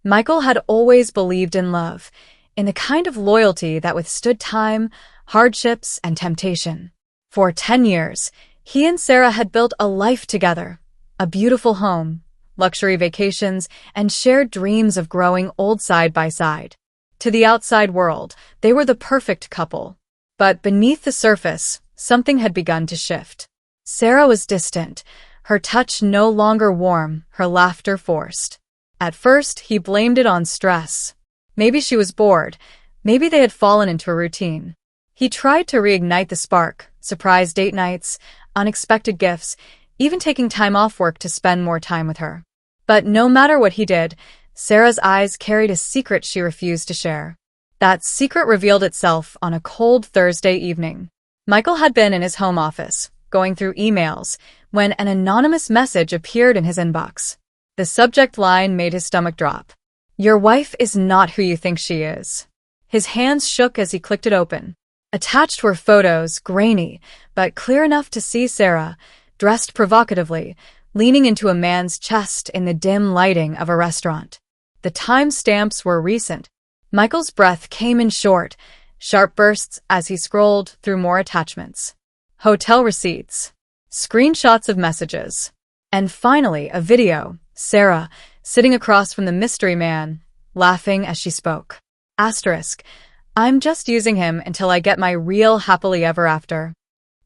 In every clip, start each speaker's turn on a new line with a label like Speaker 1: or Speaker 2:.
Speaker 1: Michael had always believed in love, in the kind of loyalty that withstood time, hardships, and temptation. For 10 years, he and Sarah had built a life together, a beautiful home, luxury vacations, and shared dreams of growing old side by side. To the outside world, they were the perfect couple. But beneath the surface, something had begun to shift. Sarah was distant, her touch no longer warm, her laughter forced. At first, he blamed it on stress. Maybe she was bored. Maybe they had fallen into a routine. He tried to reignite the spark, surprise date nights, unexpected gifts, even taking time off work to spend more time with her. But no matter what he did, Sarah's eyes carried a secret she refused to share. That secret revealed itself on a cold Thursday evening. Michael had been in his home office, going through emails, when an anonymous message appeared in his inbox. The subject line made his stomach drop. "Your wife is not who you think she is." His hands shook as he clicked it open. Attached were photos, grainy, but clear enough to see Sarah, dressed provocatively, leaning into a man's chest in the dim lighting of a restaurant. The timestamps were recent. Michael's breath came in short, sharp bursts as he scrolled through more attachments. Hotel receipts, screenshots of messages, and finally a video, Sarah, sitting across from the mystery man, laughing as she spoke. Asterisk, "I'm just using him until I get my real happily ever after."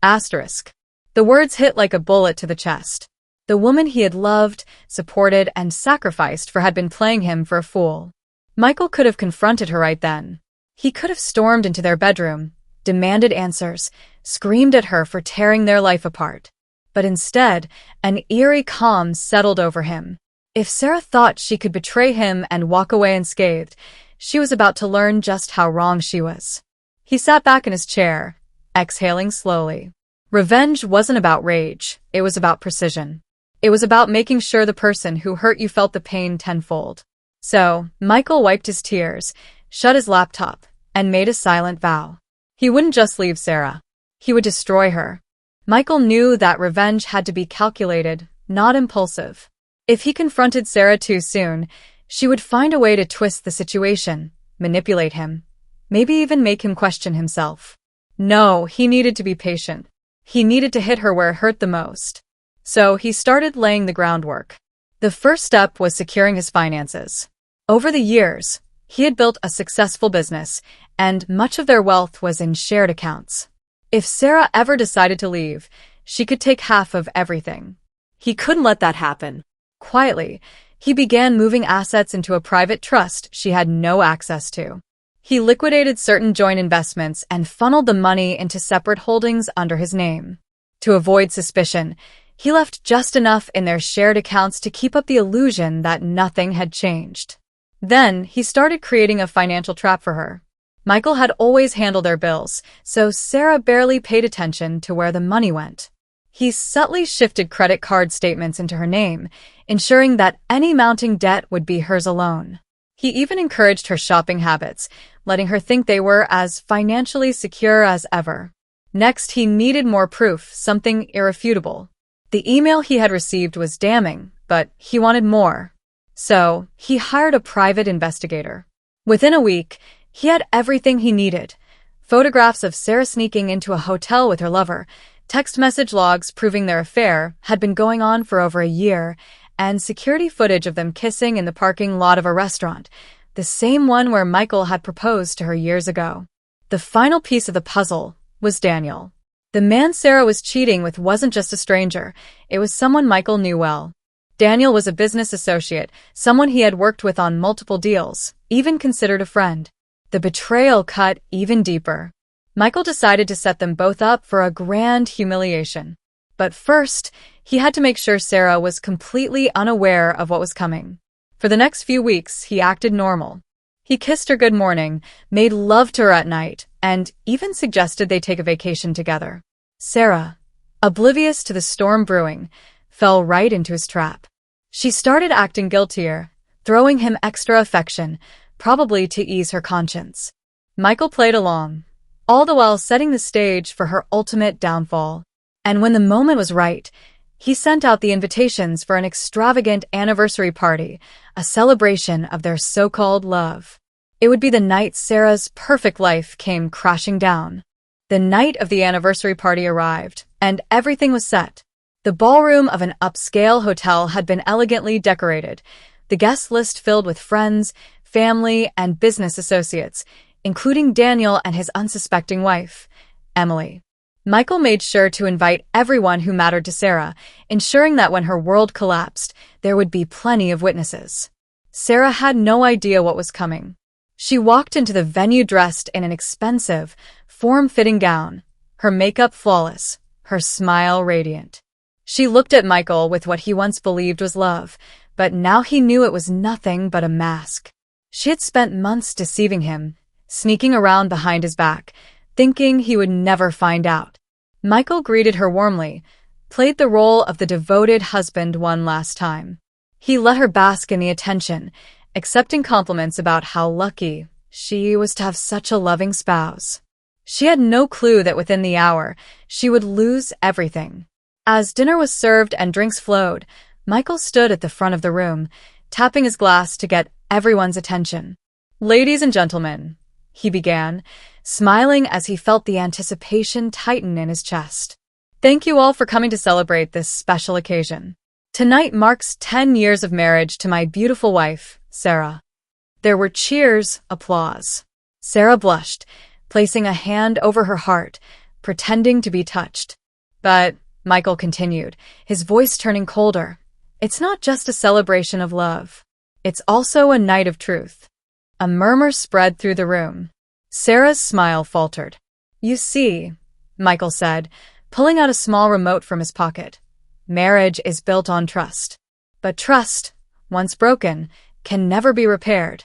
Speaker 1: Asterisk. The words hit like a bullet to the chest. The woman he had loved, supported, and sacrificed for had been playing him for a fool. Michael could have confronted her right then. He could have stormed into their bedroom, demanded answers, screamed at her for tearing their life apart. But instead, an eerie calm settled over him. If Sarah thought she could betray him and walk away unscathed, she was about to learn just how wrong she was. He sat back in his chair, exhaling slowly. Revenge wasn't about rage, it was about precision. It was about making sure the person who hurt you felt the pain tenfold. So, Michael wiped his tears, shut his laptop, and made a silent vow. He wouldn't just leave Sarah. He would destroy her. Michael knew that revenge had to be calculated, not impulsive. If he confronted Sarah too soon, she would find a way to twist the situation, manipulate him, maybe even make him question himself. No, he needed to be patient. He needed to hit her where it hurt the most. So he started laying the groundwork. The first step was securing his finances. Over the years, he had built a successful business, and much of their wealth was in shared accounts. If Sarah ever decided to leave, she could take half of everything. He couldn't let that happen. Quietly, he began moving assets into a private trust she had no access to. He liquidated certain joint investments and funneled the money into separate holdings under his name. To avoid suspicion, he left just enough in their shared accounts to keep up the illusion that nothing had changed. Then, he started creating a financial trap for her. Michael had always handled their bills, so Sarah barely paid attention to where the money went. He subtly shifted credit card statements into her name, ensuring that any mounting debt would be hers alone. He even encouraged her shopping habits, letting her think they were as financially secure as ever. Next, he needed more proof, something irrefutable. The email he had received was damning, but he wanted more. So, he hired a private investigator. Within a week, he had everything he needed. Photographs of Sarah sneaking into a hotel with her lover, text message logs proving their affair had been going on for over a year, and security footage of them kissing in the parking lot of a restaurant, the same one where Michael had proposed to her years ago. The final piece of the puzzle was Daniel. The man Sarah was cheating with wasn't just a stranger, it was someone Michael knew well. Daniel was a business associate, someone he had worked with on multiple deals, even considered a friend. The betrayal cut even deeper. Michael decided to set them both up for a grand humiliation. But first, he had to make sure Sarah was completely unaware of what was coming. For the next few weeks, he acted normal. He kissed her good morning, made love to her at night, and even suggested they take a vacation together. Sarah, oblivious to the storm brewing, fell right into his trap. She started acting guiltier, throwing him extra affection, probably to ease her conscience. Michael played along, all the while setting the stage for her ultimate downfall. And when the moment was right, He sent out the invitations for an extravagant anniversary party, a celebration of their so-called love. It would be the night Sarah's perfect life came crashing down. The night of the anniversary party arrived, and everything was set. The ballroom of an upscale hotel had been elegantly decorated, the guest list filled with friends, family, and business associates, including Daniel and his unsuspecting wife, Emily. Michael made sure to invite everyone who mattered to Sarah, ensuring that when her world collapsed, there would be plenty of witnesses. Sarah had no idea what was coming. She walked into the venue dressed in an expensive, form-fitting gown, her makeup flawless, her smile radiant. She looked at Michael with what he once believed was love, but now he knew it was nothing but a mask. She had spent months deceiving him, sneaking around behind his back, thinking he would never find out. Michael greeted her warmly, played the role of the devoted husband one last time. He let her bask in the attention, accepting compliments about how lucky she was to have such a loving spouse. She had no clue that within the hour, she would lose everything. As dinner was served and drinks flowed, Michael stood at the front of the room, tapping his glass to get everyone's attention. "Ladies and gentlemen," he began, smiling as he felt the anticipation tighten in his chest. "Thank you all for coming to celebrate this special occasion. Tonight marks 10 years of marriage to my beautiful wife, Sarah." There were cheers, applause. Sarah blushed, placing a hand over her heart, pretending to be touched. "But," Michael continued, his voice turning colder, "it's not just a celebration of love. It's also a night of truth." A murmur spread through the room. Sarah's smile faltered. "You see," Michael said, pulling out a small remote from his pocket, "marriage is built on trust. But trust, once broken, can never be repaired."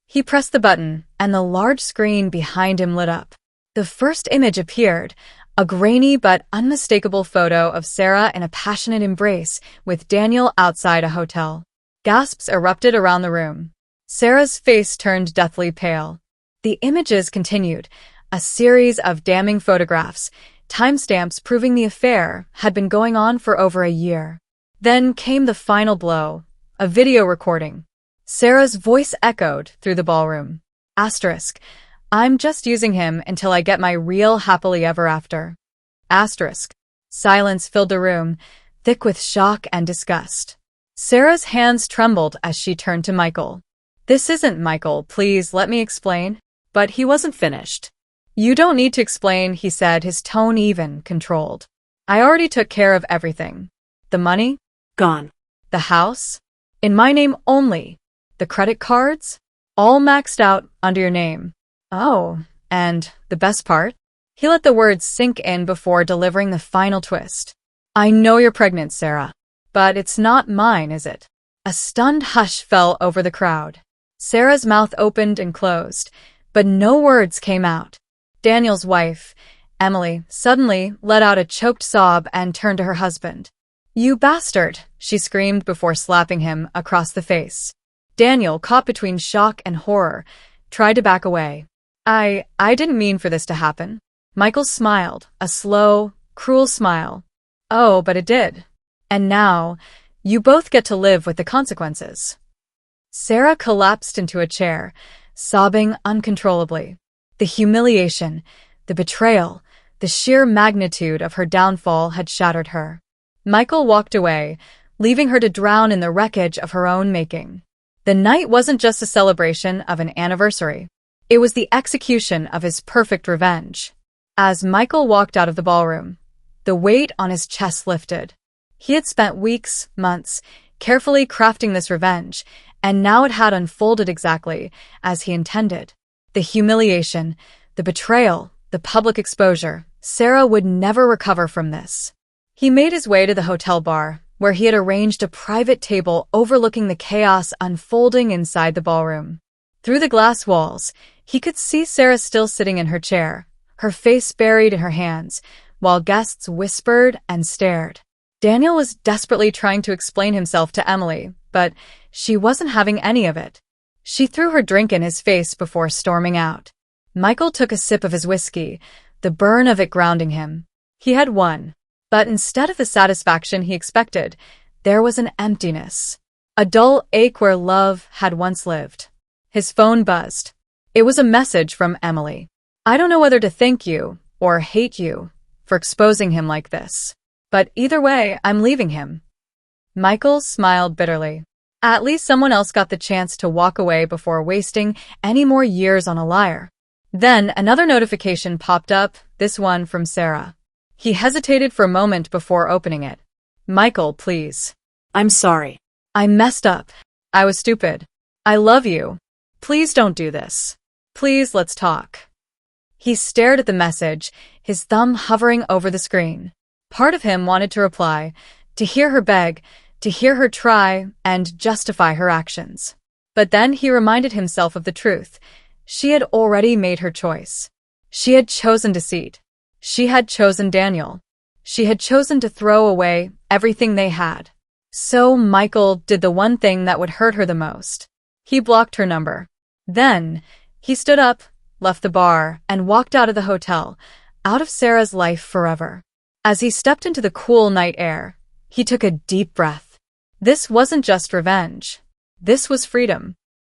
Speaker 1: He pressed the button, and the large screen behind him lit up. The first image appeared, a grainy but unmistakable photo of Sarah in a passionate embrace with Daniel outside a hotel. Gasps erupted around the room. Sarah's face turned deathly pale. The images continued, a series of damning photographs, timestamps proving the affair had been going on for over a year. Then came the final blow, a video recording. Sarah's voice echoed through the ballroom. Asterisk, "I'm just using him until I get my real happily ever after." Asterisk. Silence filled the room, thick with shock and disgust. Sarah's hands trembled as she turned to Michael. "This isn't Michael, please let me explain." But he wasn't finished. "You don't need to explain," he said, his tone even, controlled. "I already took care of everything. The money? Gone. The house? In my name only. The credit cards? All maxed out under your name. Oh, and the best part?" He let the words sink in before delivering the final twist. "I know you're pregnant, Sarah. But it's not mine, is it?" A stunned hush fell over the crowd. Sarah's mouth opened and closed, but no words came out. Daniel's wife, Emily, suddenly let out a choked sob and turned to her husband. "You bastard," she screamed before slapping him across the face. Daniel, caught between shock and horror, tried to back away. I didn't mean for this to happen." Michael smiled, a slow, cruel smile. "Oh, but it did. And now, you both get to live with the consequences." Sarah collapsed into a chair, sobbing uncontrollably. The humiliation, the betrayal, the sheer magnitude of her downfall had shattered her. Michael walked away, leaving her to drown in the wreckage of her own making. The night wasn't just a celebration of an anniversary. It was the execution of his perfect revenge. As Michael walked out of the ballroom, the weight on his chest lifted. He had spent weeks, months, carefully crafting this revenge, and now it had unfolded exactly as he intended. The humiliation, the betrayal, the public exposure, Sarah would never recover from this. He made his way to the hotel bar, where he had arranged a private table overlooking the chaos unfolding inside the ballroom. Through the glass walls, he could see Sarah still sitting in her chair, her face buried in her hands, while guests whispered and stared. Daniel was desperately trying to explain himself to Emily, but she wasn't having any of it. She threw her drink in his face before storming out. Michael took a sip of his whiskey, the burn of it grounding him. He had won. But instead of the satisfaction he expected, there was an emptiness. A dull ache where love had once lived. His phone buzzed. It was a message from Emily. "I don't know whether to thank you or hate you for exposing him like this. But either way, I'm leaving him." Michael smiled bitterly. At least someone else got the chance to walk away before wasting any more years on a liar. Then another notification popped up, this one from Sarah. He hesitated for a moment before opening it. "Michael, please.
Speaker 2: I'm sorry.
Speaker 1: I messed up. I was stupid. I love you. Please don't do this. Please, let's talk." He stared at the message, his thumb hovering over the screen. Part of him wanted to reply, to hear her beg, to hear her try and justify her actions. But then he reminded himself of the truth. She had already made her choice. She had chosen deceit. She had chosen Daniel. She had chosen to throw away everything they had. So Michael did the one thing that would hurt her the most. He blocked her number. Then he stood up, left the bar, and walked out of the hotel, out of Sarah's life forever. As he stepped into the cool night air, he took a deep breath. This wasn't just revenge. This was freedom.